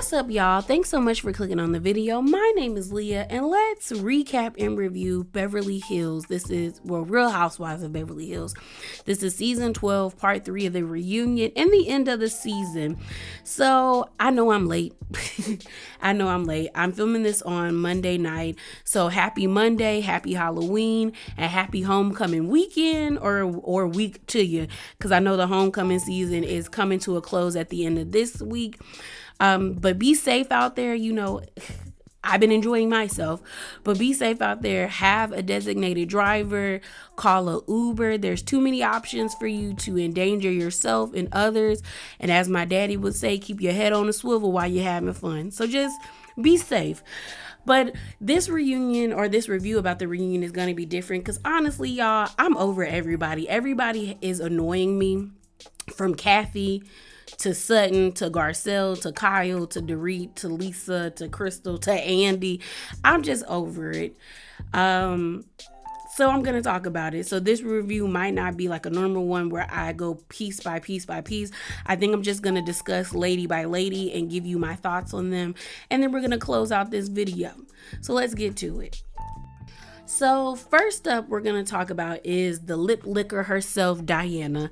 What's up, y'all? Thanks so much for clicking on the video. My name is Leah, and let's recap and review Beverly Hills. Real Housewives of Beverly Hills. This is season 12, part 3 of the reunion and the end of the season. So I know I'm late. I'm filming this on Monday night. So happy Monday, happy Halloween, and happy homecoming weekend or week to you, because I know the homecoming season is coming to a close at the end of this week. But be safe out there. I've been enjoying myself, but be safe out there. Have a designated driver, call a Uber. There's too many options for you to endanger yourself and others. And as my daddy would say, keep your head on a swivel while you're having fun. So just be safe. But this reunion or this review about the reunion is going to be different because honestly, y'all, I'm over everybody. Everybody is annoying me, from Kathy to Sutton, to Garcelle, to Kyle, to Dorit, to Lisa, to Crystal, to Andy. I'm just over it. So I'm going to talk about it. So this review might not be like a normal one where I go piece by piece by piece. I think I'm just going to discuss lady by lady and give you my thoughts on them. And then we're going to close out this video. So let's get to it. So first up, we're going to talk about is the lip licker herself, Diana.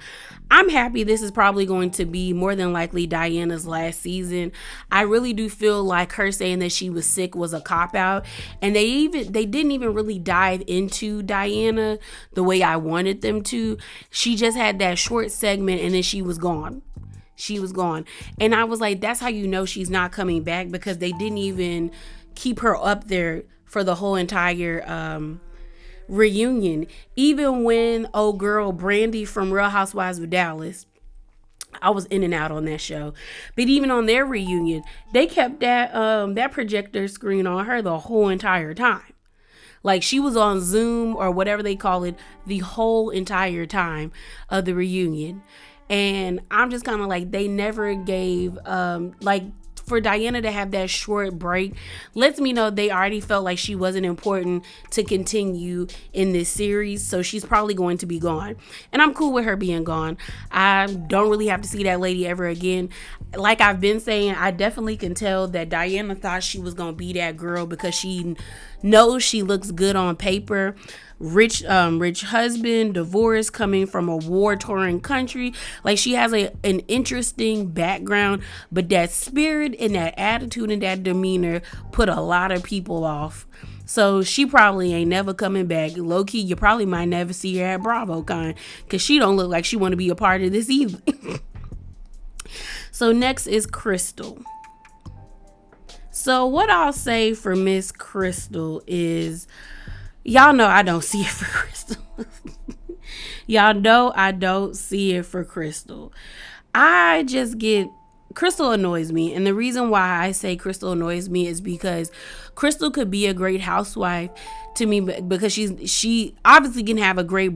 I'm happy this is probably going to be more than likely Diana's last season. I really do feel like her saying that she was sick was a cop-out. And they didn't even really dive into Diana the way I wanted them to. She just had that short segment and then she was gone. And I was like, that's how you know she's not coming back, because they didn't even keep her up there for the whole entire reunion. Even when old girl Brandy from Real Housewives of Dallas, I was in and out on that show, but even on their reunion, they kept that projector screen on her the whole entire time. Like she was on Zoom or whatever they call it the whole entire time of the reunion. And I'm just kind of like, they never gave for Diana to have that short break lets me know they already felt like she wasn't important to continue in this series. So she's probably going to be gone. And I'm cool with her being gone. I don't really have to see that lady ever again. Like I've been saying, I definitely can tell that Diana thought she was going to be that girl because she knows she looks good on paper. Rich husband, divorce, coming from a war-torn country. Like she has an interesting background, but that spirit and that attitude and that demeanor put a lot of people off. So she probably ain't never coming back. Low key, you probably might never see her at BravoCon because she don't look like she want to be a part of this either. So next is Crystal. So what I'll say for Miss Crystal is, y'all know I don't see it for Crystal. Y'all know I don't see it for Crystal. Crystal annoys me. And the reason why I say Crystal annoys me is because Crystal could be a great housewife to me, because she obviously can have a great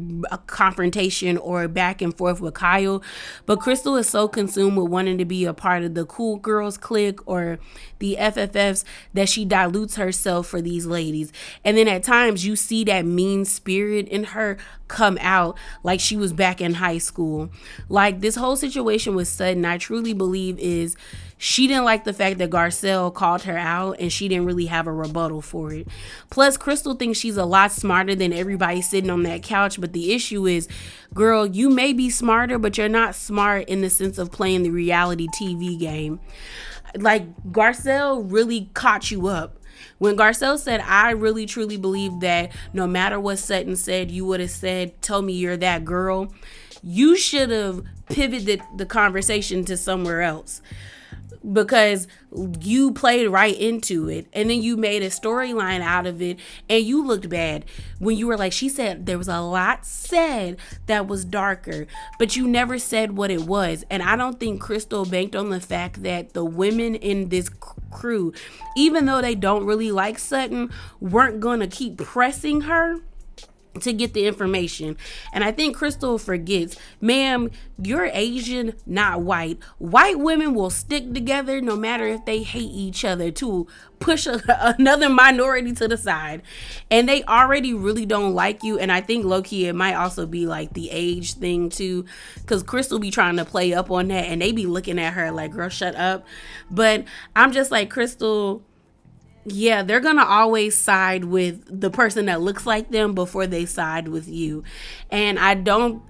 confrontation or back and forth with Kyle, but Crystal is so consumed with wanting to be a part of the cool girls clique or the FFFs that she dilutes herself for these ladies. And then at times you see that mean spirit in her come out, like she was back in high school. Like this whole situation with Sutton, I truly believe is she didn't like the fact that Garcelle called her out and she didn't really have a rebuttal for it. Plus, Crystal thinks she's a lot smarter than everybody sitting on that couch. But the issue is, girl, you may be smarter, but you're not smart in the sense of playing the reality TV game. Like Garcelle really caught you up. When Garcelle said, I really truly believe that no matter what Sutton said, you would have said, tell me you're that girl. You should have pivoted the conversation to somewhere else, because you played right into it and then you made a storyline out of it and you looked bad when you were like, she said there was a lot said that was darker, but you never said what it was. And I don't think Crystal banked on the fact that the women in this crew, even though they don't really like Sutton, weren't gonna keep pressing her to get the information. And I think Crystal forgets, ma'am, you're Asian, not white. White women will stick together no matter if they hate each other to push another minority to the side. And they already really don't like you. And I think low-key it might also be like the age thing too, because Crystal be trying to play up on that and they be looking at her like, girl, shut up. But I'm just like, Crystal, yeah, they're gonna always side with the person that looks like them before they side with you. And I don't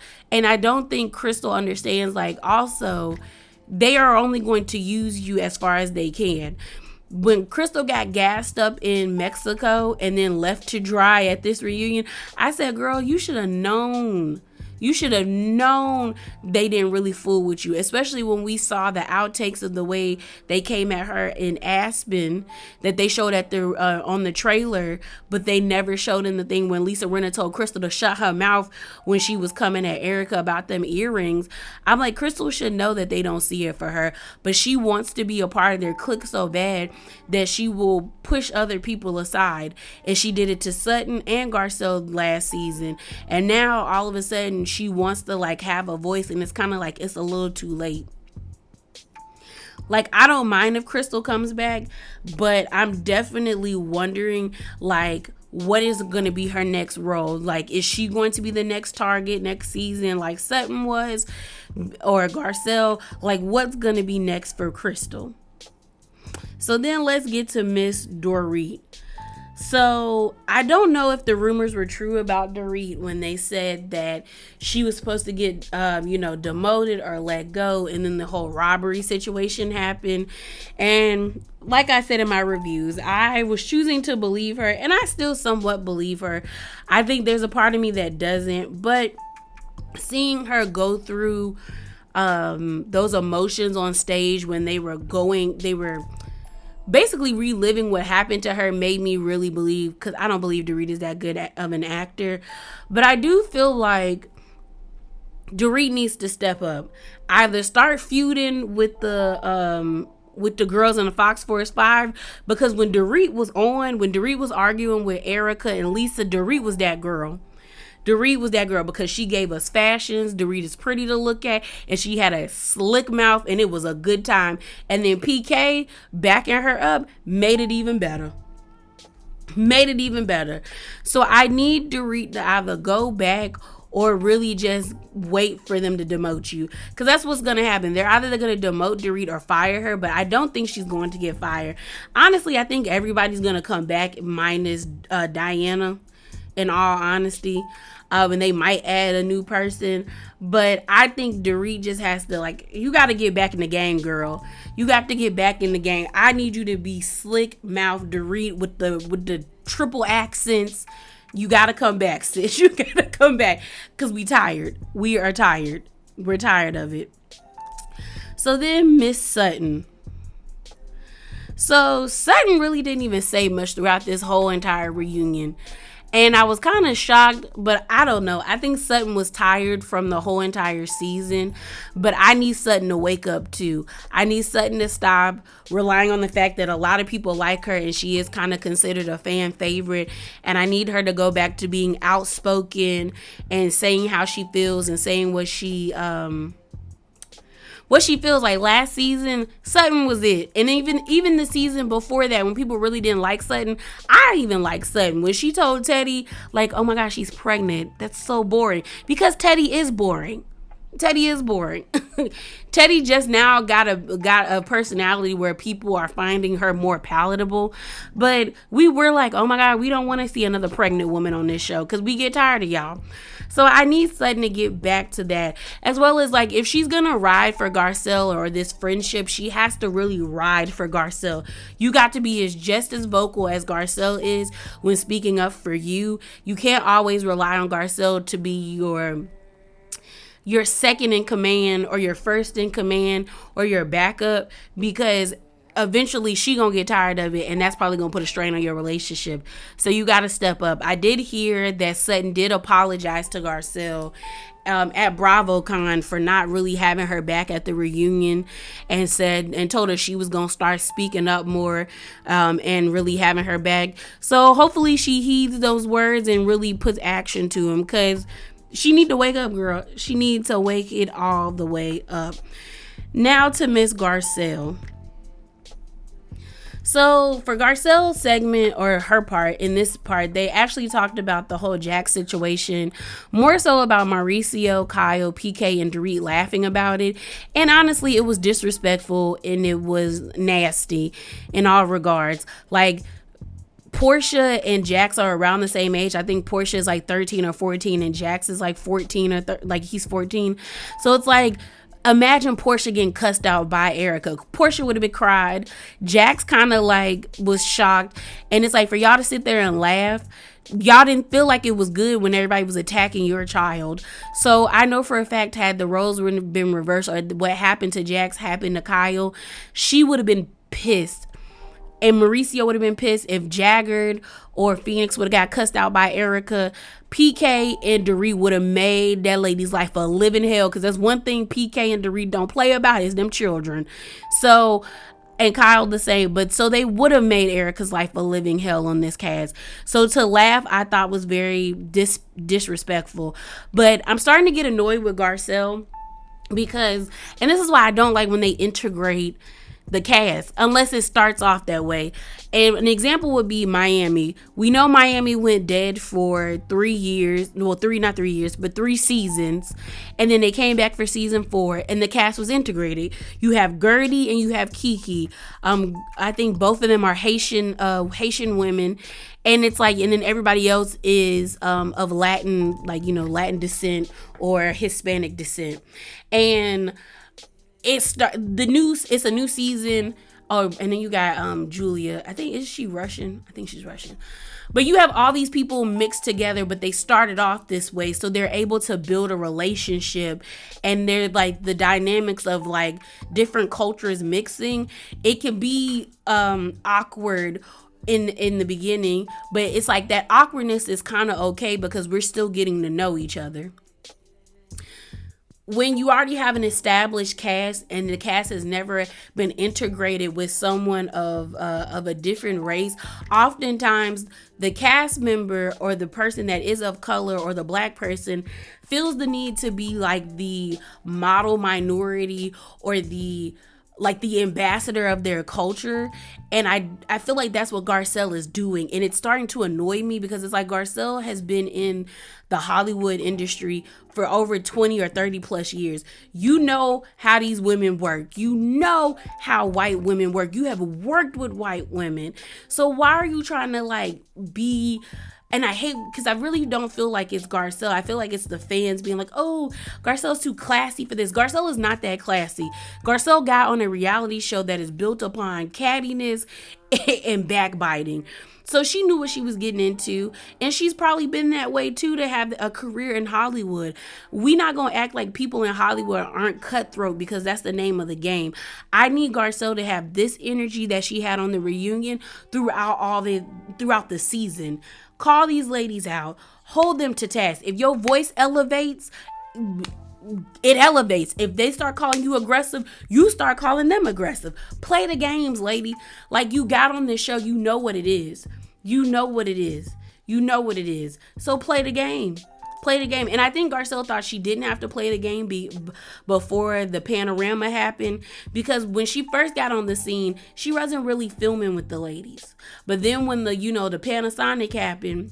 think Crystal understands, like, also they are only going to use you as far as they can. When Crystal got gassed up in Mexico and then left to dry at this reunion, I said, girl, you should have known. You should have known they didn't really fool with you, especially when we saw the outtakes of the way they came at her in Aspen that they showed at the on the trailer, but they never showed in the thing when Lisa Rinna told Crystal to shut her mouth when she was coming at Erica about them earrings. I'm like, Crystal should know that they don't see it for her, but she wants to be a part of their clique so bad that she will push other people aside. And she did it to Sutton and Garcelle last season. And now all of a sudden she wants to like have a voice, and it's kind of like it's a little too late. Like, I don't mind if Crystal comes back, but I'm definitely wondering, like, what is going to be her next role? Like, is she going to be the next target next season like Sutton was, or Garcelle? Like, what's going to be next for Crystal? So then let's get to Miss Dorit. So I don't know if the rumors were true about Dorit when they said that she was supposed to get, demoted or let go, and then the whole robbery situation happened. And like I said in my reviews, I was choosing to believe her, and I still somewhat believe her. I think there's a part of me that doesn't, but seeing her go through those emotions on stage when they were basically reliving what happened to her made me really believe, because I don't believe Dorit is that good of an actor. But I do feel like Dorit needs to step up. Either start feuding with the girls in the Fox Force 5, because when Dorit was arguing with Erica and Lisa, Dorit was that girl. Dorit was that girl because she gave us fashions. Dorit is pretty to look at, and she had a slick mouth, and it was a good time. And then PK backing her up made it even better. So I need Dorit to either go back or really just wait for them to demote you, because that's what's going to happen. They're either going to demote Dorit or fire her, but I don't think she's going to get fired. Honestly, I think everybody's going to come back minus Diana, in all honesty. And they might add a new person, but I think Dorit just has to, like, you got to get back in the game, girl. You got to get back in the game. I need you to be slick mouth Dorit with the triple accents. You got to come back, sis. You got to come back, because we tired. We are tired. We're tired of it. So then Miss Sutton. So Sutton really didn't even say much throughout this whole entire reunion. And I was kind of shocked, but I don't know. I think Sutton was tired from the whole entire season, but I need Sutton to wake up too. I need Sutton to stop relying on the fact that a lot of people like her and she is kind of considered a fan favorite. And I need her to go back to being outspoken and saying how she feels and saying what she feels. Like last season, Sutton was it. And even the season before that, when people really didn't like Sutton, I even liked Sutton. When she told Teddy, like, oh my gosh, she's pregnant. That's so boring. Because Teddy is boring. Teddy just now got a personality where people are finding her more palatable. But we were like, oh my God, we don't want to see another pregnant woman on this show, because we get tired of y'all. So I need Sutton to get back to that. As well as, like, if she's going to ride for Garcelle or this friendship, she has to really ride for Garcelle. You got to be just as vocal as Garcelle is when speaking up for you. You can't always rely on Garcelle to be your second in command or your first in command or your backup, because eventually she gonna get tired of it, and that's probably gonna put a strain on your relationship. So you got to step up. I did hear that Sutton did apologize to Garcelle at BravoCon for not really having her back at the reunion, and said and told her she was gonna start speaking up more, and really having her back. So hopefully she heeds those words and really puts action to them, because she need to wake up, girl. She needs to wake it all the way up. Now to Miss Garcelle. So for Garcelle's segment, or her part in this part, they actually talked about the whole Jack situation, more so about Mauricio, Kyle, PK, and Dorit laughing about it. And honestly, it was disrespectful and it was nasty in all regards. Like, Portia and Jax are around the same age. I think Portia is like 13 or 14 and Jax is like 14 or like he's 14. So it's like, imagine Portia getting cussed out by Erica. Portia would have been cried. Jax kind of like was shocked. And it's like, for y'all to sit there and laugh, y'all didn't feel like it was good when everybody was attacking your child. So I know for a fact, had the roles been reversed, or what happened to Jax happened to Kyle, she would have been pissed. And Mauricio would have been pissed if Jaggard or Phoenix would have got cussed out by Erica. PK and Dorit would have made that lady's life a living hell, because that's one thing PK and Dorit don't play about is them children. So, and Kyle the same. But so they would have made Erica's life a living hell on this cast. So to laugh, I thought was very disrespectful. But I'm starting to get annoyed with Garcelle, because, and this is why I don't like when they integrate the cast unless it starts off that way. And an example would be Miami. We know Miami went dead for 3 years. Well, not 3 years, but 3 seasons. And then they came back for season 4 and the cast was integrated. You have Gertie and you have Kiki. I think both of them are Haitian women. And it's like, and then everybody else is of Latin, like, Latin descent or Hispanic descent. And it's a new season. Oh, and then you got Julia. I think, is she Russian? I think she's Russian. But you have all these people mixed together, but they started off this way, so they're able to build a relationship, and they're like the dynamics of like different cultures mixing. It can be awkward in the beginning, but it's like that awkwardness is kind of okay because we're still getting to know each other. When you already have an established cast and the cast has never been integrated with someone of a different race, oftentimes the cast member or the person that is of color or the black person feels the need to be like the model minority or the ambassador of their culture. And I feel like that's what Garcelle is doing. And it's starting to annoy me because it's like Garcelle has been in the Hollywood industry for over 20 or 30 plus years. You know how these women work. You know how white women work. You have worked with white women. So why are you trying to like be... And I hate, because I really don't feel like it's Garcelle. I feel like it's the fans being like, oh, Garcelle's too classy for this. Garcelle is not that classy. Garcelle got on a reality show that is built upon cattiness and backbiting. So she knew what she was getting into. And she's probably been that way too, to have a career in Hollywood. We not going to act like people in Hollywood aren't cutthroat, because that's the name of the game. I need Garcelle to have this energy that she had on the reunion throughout the season. Call these ladies out. Hold them to task. If your voice elevates, it elevates. If they start calling you aggressive, you start calling them aggressive. Play the games, lady. Like, you got on this show, you know what it is. You know what it is. You know what it is. So play the game. Play the game. And I think Garcelle thought she didn't have to play the game before the panorama happened, because when she first got on the scene, she wasn't really filming with the ladies. But then when the Panasonic happened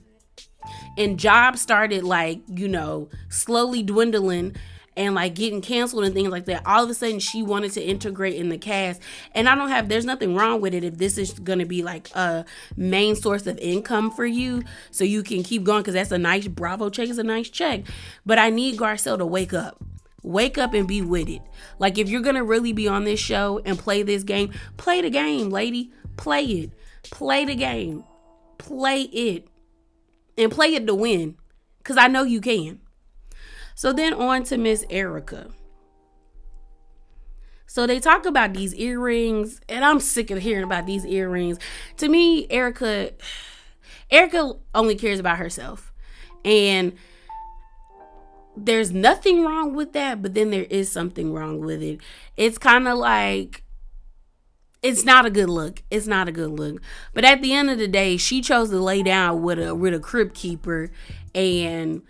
and jobs started slowly dwindling and like getting canceled and things like that, all of a sudden she wanted to integrate in the cast. And there's nothing wrong with it if this is going to be like a main source of income for you, so you can keep going, because that's a nice Bravo check, is a nice check. But I need Garcelle to wake up and be with it. Like, if you're going to really be on this show and play this game, play the game, lady. Play it. Play the game. Play it. And play it to win, because I know you can. So then on to Miss Erica. So they talk about these earrings, and I'm sick of hearing about these earrings. To me, Erica only cares about herself. And there's nothing wrong with that, but then there is something wrong with it. It's kind of like, it's not a good look. It's not a good look. But at the end of the day, she chose to lay down with a crypt keeper, and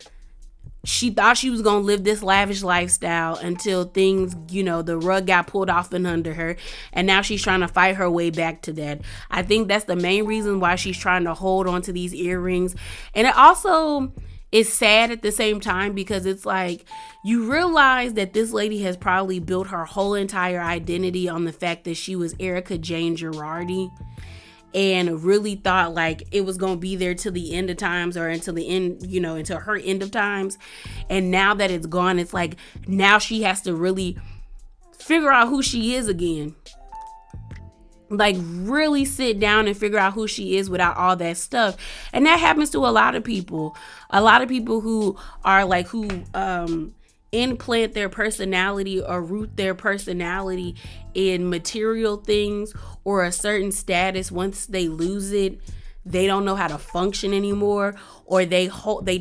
she thought she was going to live this lavish lifestyle until things, the rug got pulled off and under her. And now she's trying to fight her way back to that. I think that's the main reason why she's trying to hold on to these earrings. And it also is sad at the same time, because it's like, you realize that this lady has probably built her whole entire identity on the fact that she was Erica Jane Girardi, and really thought like it was going to be there till the end of times, or until the end, until her end of times. And now that it's gone, it's like, now she has to really figure out who she is again. Like, really sit down and figure out who she is without all that stuff. And that happens to a lot of people. A lot of people who are like, who implant their personality or root their personality in material things or a certain status. Once they lose it, they don't know how to function anymore, or they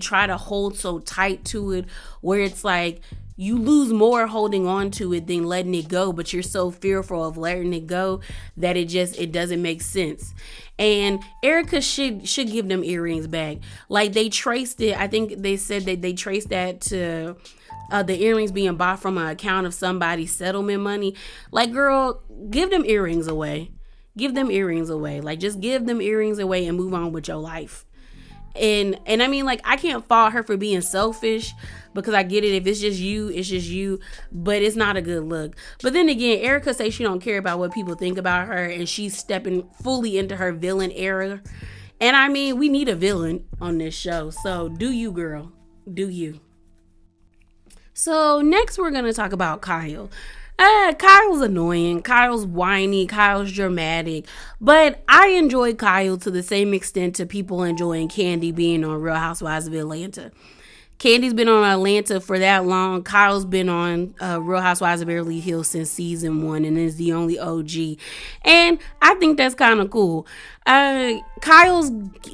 try to hold so tight to it where it's like you lose more holding on to it than letting it go, but you're so fearful of letting it go that it doesn't make sense. And Erica should give them earrings back. Like, they traced it. I think they said that they traced that to the earrings being bought from an account of somebody's settlement money. Like, girl, give them earrings away. Give them earrings away. Like, just give them earrings away and move on with your life. And I mean, like, I can't fault her for being selfish, because I get it. If it's just you, it's just you. But it's not a good look. But then again, Erica says she don't care about what people think about her, and she's stepping fully into her villain era. And I mean, we need a villain on this show. So do you, girl. Do you. So next we're going to talk about Kyle. Kyle's annoying. Kyle's whiny. Kyle's dramatic. But I enjoy Kyle to the same extent to people enjoying Candy being on Real Housewives of Atlanta. Candy's been on Atlanta for that long. Kyle's been on Real Housewives of Beverly Hills since season 1 and is the only OG. And I think that's kind of cool. Kyle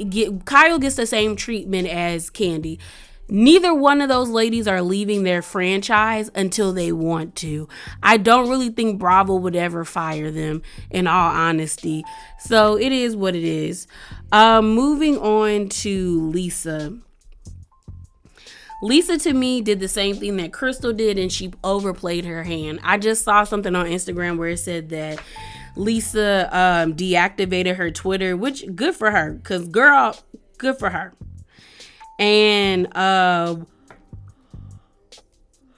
gets the same treatment as Candy. Neither one of those ladies are leaving their franchise until they want to. I don't really think Bravo would ever fire them, in all honesty. So it is what it is. Moving on to Lisa. Lisa, to me, did the same thing that Crystal did, and she overplayed her hand. I just saw something on Instagram where it said that Lisa deactivated her Twitter, which good for her, because girl, good for her. And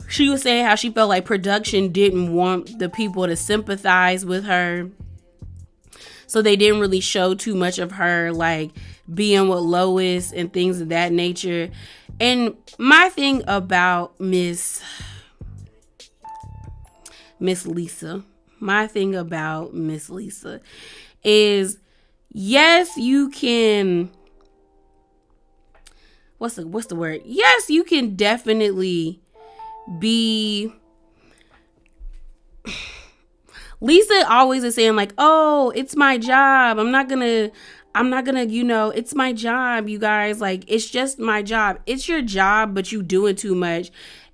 she was saying how she felt like production didn't want the people to sympathize with her, so they didn't really show too much of her like being with Lois and things of that nature. And my thing about Miss Lisa is, yes, you can. What's the word? Yes, you can definitely be. Lisa always is saying like, "Oh, it's my job. I'm not gonna, it's my job, you guys. Like, it's just my job. It's your job, but you doing too much,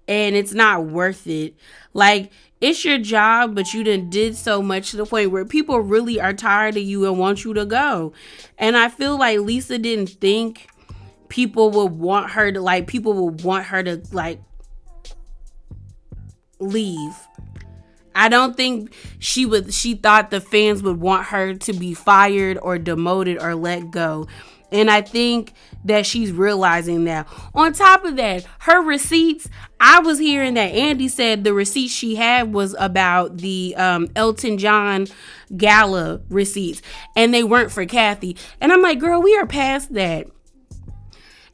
and it's not worth it. Like, it's your job, but you done did so much to the point where people really are tired of you and want you to go." And I feel like Lisa didn't think people would want her to leave. I don't think she thought the fans would want her to be fired or demoted or let go. And I think that she's realizing that. On top of that, her receipts, I was hearing that Andy said the receipts she had was about the Elton John gala receipts, and they weren't for Kathy. And I'm like, girl, we are past that.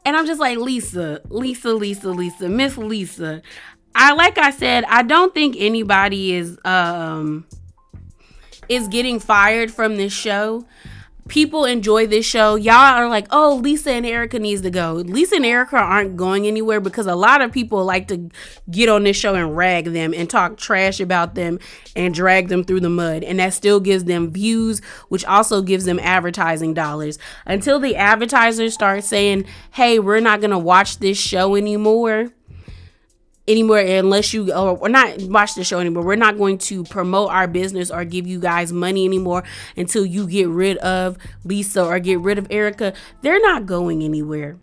And I'm just like, Lisa, Miss Lisa. Like I said, I don't think anybody is getting fired from this show. People enjoy this show. Y'all are like, oh, Lisa and Erica needs to go. Lisa and Erica aren't going anywhere because a lot of people like to get on this show and rag them and talk trash about them and drag them through the mud. And that still gives them views, which also gives them advertising dollars. Until the advertisers start saying, hey, we're not going to watch this show anymore unless you or not watch the show anymore. We're not going to promote our business or give you guys money anymore until you get rid of Lisa or get rid of Erica. They're not going anywhere.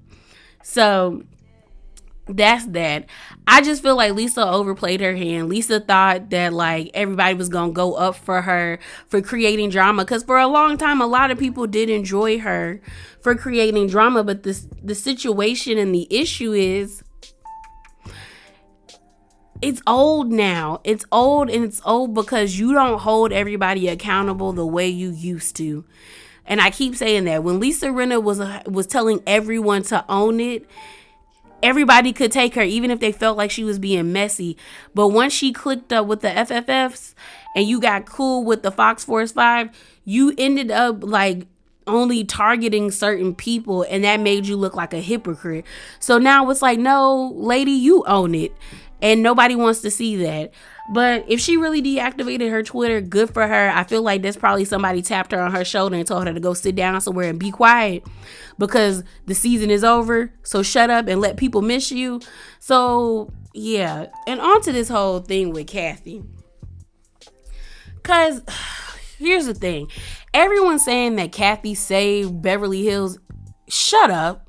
So that's that. I just feel like Lisa overplayed her hand. Lisa thought that like everybody was gonna go up for her for creating drama, because for a long time a lot of people did enjoy her for creating drama, but the situation and the issue is it's old now. It's old, and it's old because you don't hold everybody accountable the way you used to. And I keep saying that. When Lisa Rinna was telling everyone to own it, everybody could take her, even if they felt like she was being messy. But once she clicked up with the FFFs and you got cool with the Fox Force 5, you ended up like only targeting certain people, and that made you look like a hypocrite. So now it's like, no, lady, you own it. And nobody wants to see that. But if she really deactivated her Twitter, good for her. I feel like that's probably somebody tapped her on her shoulder and told her to go sit down somewhere and be quiet because the season is over. So shut up and let people miss you. So yeah. And on to this whole thing with Kathy. Because here's the thing. Everyone's saying that Kathy saved Beverly Hills. Shut up.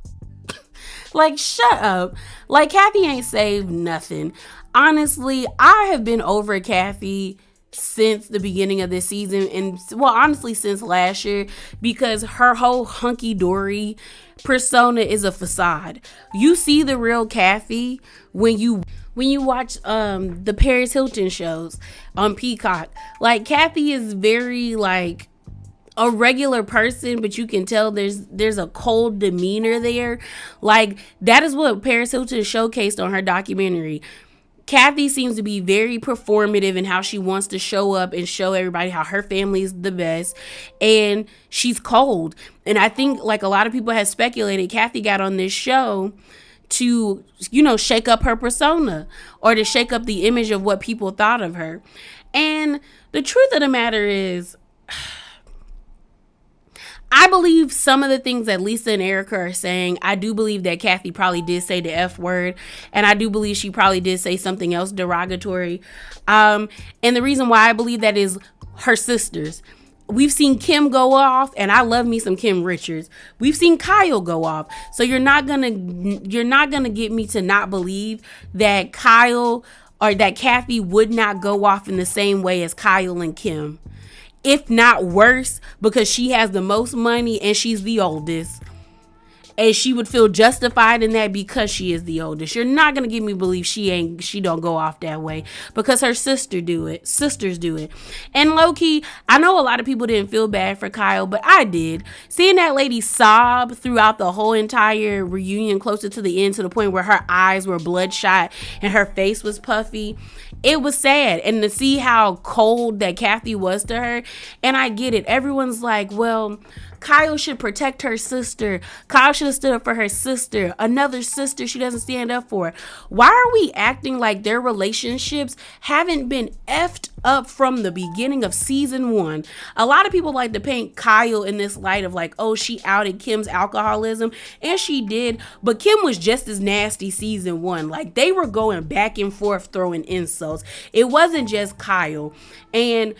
Like, shut up. Like, Kathy ain't saved nothing. Honestly, I have been over Kathy since the beginning of this season, and well, honestly, since last year, because her whole hunky-dory persona is a facade. You see the real Kathy when you watch the Paris Hilton shows on Peacock. Like, Kathy is very like a regular person, but you can tell there's a cold demeanor there. Like, that is what Paris Hilton showcased on her documentary. Kathy seems to be very performative in how she wants to show up and show everybody how her family is the best, and she's cold. And I think, like a lot of people have speculated, Kathy got on this show to, shake up her persona or to shake up the image of what people thought of her. And the truth of the matter is, I believe some of the things that Lisa and Erica are saying. I do believe that Kathy probably did say the F word, and I do believe she probably did say something else derogatory. And the reason why I believe that is her sisters. We've seen Kim go off, and I love me some Kim Richards. We've seen Kyle go off. So you're not gonna get me to not believe that Kyle or that Kathy would not go off in the same way as Kyle and Kim. If not worse, because she has the most money and she's the oldest. And she would feel justified in that because she is the oldest. You're not going to get me to believe she don't go off that way because her sisters do it. And low key, I know a lot of people didn't feel bad for Kyle, but I did. Seeing that lady sob throughout the whole entire reunion closer to the end, to the point where her eyes were bloodshot and her face was puffy, it was sad. And to see how cold that Kathy was to her, and I get it. Everyone's like, well, Kyle should protect her sister. Kyle should have stood up for her sister. Another sister she doesn't stand up for. Why are we acting like their relationships haven't been effed up from the beginning of season 1? A lot of people like to paint Kyle in this light of like, oh, she outed Kim's alcoholism. And she did. But Kim was just as nasty season 1. Like, they were going back and forth throwing insults. It wasn't just Kyle. And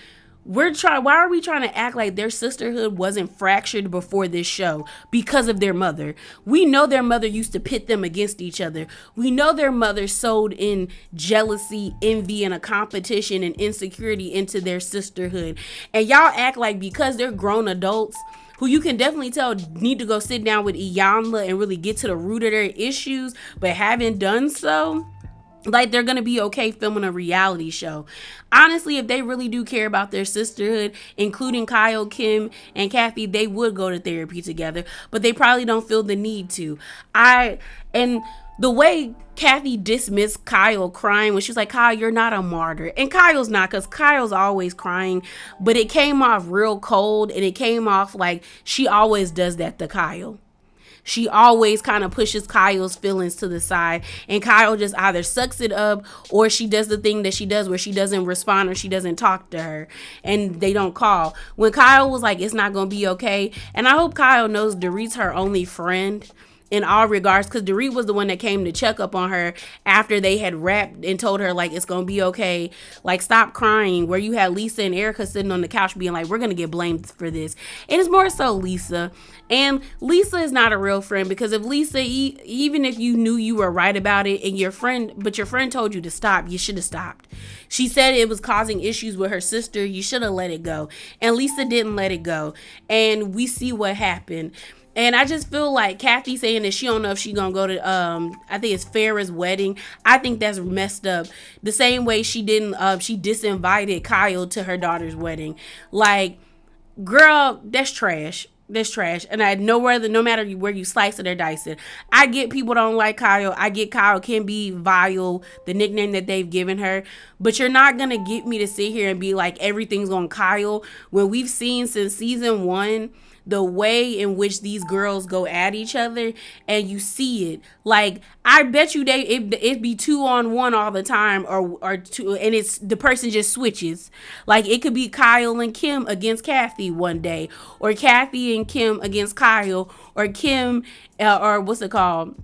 why are we trying to act like their sisterhood wasn't fractured before this show because of their mother? We know their mother used to pit them against each other. We know their mother sowed in jealousy, envy, and a competition and insecurity into their sisterhood. And y'all act like because they're grown adults, who you can definitely tell need to go sit down with Iyanla and really get to the root of their issues, but haven't done so, like they're going to be okay filming a reality show. Honestly, if they really do care about their sisterhood, including Kyle, Kim, and Kathy, they would go to therapy together, but they probably don't feel the need to. And The way Kathy dismissed Kyle crying when she's like, Kyle, you're not a martyr. And Kyle's not, because Kyle's always crying. But it came off real cold, and it came off like she always does that to Kyle. She always kind of pushes Kyle's feelings to the side, and Kyle just either sucks it up, or she does the thing that she does where she doesn't respond or she doesn't talk to her and they don't call. When Kyle was like, it's not going to be okay. And I hope Kyle knows Dorit's her only friend in all regards, because Dorit was the one that came to check up on her after they had rapped and told her like it's gonna be okay, like stop crying, where you had Lisa and Erica sitting on the couch being like, we're gonna get blamed for this. And it's more so Lisa. And Lisa is not a real friend, because if Lisa, even if you knew you were right about it and your friend told you to stop, you should have stopped. She said it was causing issues with her sister, you should have let it go. And Lisa didn't let it go, and we see what happened. And I just feel like Kathy saying that she don't know if she gonna go to I think it's Farrah's wedding. I think that's messed up. The same way she didn't she disinvited Kyle to her daughter's wedding. Like, girl, that's trash. That's trash. And I know whether, no matter where you slice it or dice it, I get people don't like Kyle. I get Kyle can be vile, the nickname that they've given her. But you're not gonna get me to sit here and be like everything's on Kyle when we've seen since season 1 the way in which these girls go at each other, and you see it. Like, I bet you it be 2-on-1 all the time, or two, and it's the person just switches. Like, it could be Kyle and Kim against Kathy one day, or Kathy and Kim against Kyle, or Kim or what's it called,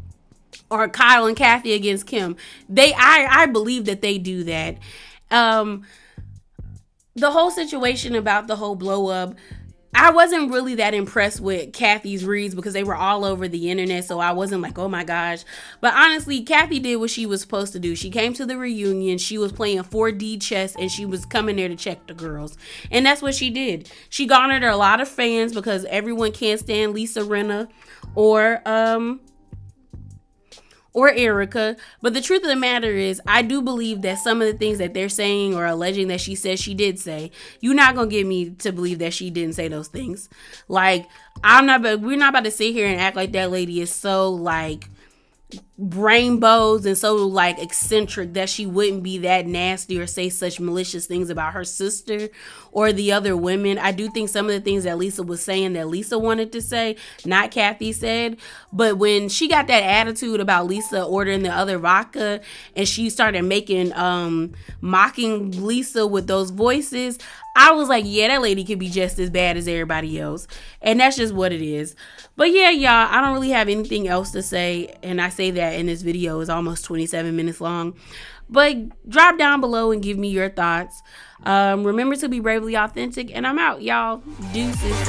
or Kyle and Kathy against Kim. I believe that they do that. The whole situation about the whole blow up, I wasn't really that impressed with Kathy's reads because they were all over the internet, so I wasn't like, oh my gosh. But honestly, Kathy did what she was supposed to do. She came to the reunion, she was playing 4D chess, and she was coming there to check the girls. And that's what she did. She garnered a lot of fans because everyone can't stand Lisa Rinna or Erica. But the truth of the matter is, I do believe that some of the things that they're saying or alleging that she said she did say, you're not gonna get me to believe that she didn't say those things. Like, we're not about to sit here and act like that lady is so like rainbows and so like eccentric that she wouldn't be that nasty or say such malicious things about her sister or the other women. I do think some of the things that Lisa was saying that Lisa wanted to say, not Kathy said. But when she got that attitude about Lisa ordering the other vodka and she started making mocking Lisa with those voices, I was like, yeah, that lady could be just as bad as everybody else. And that's just what it is. But yeah, y'all, I don't really have anything else to say. And I say that in this video is almost 27 minutes long. But drop down below and give me your thoughts. Remember to be bravely authentic. And I'm out, y'all. Deuces.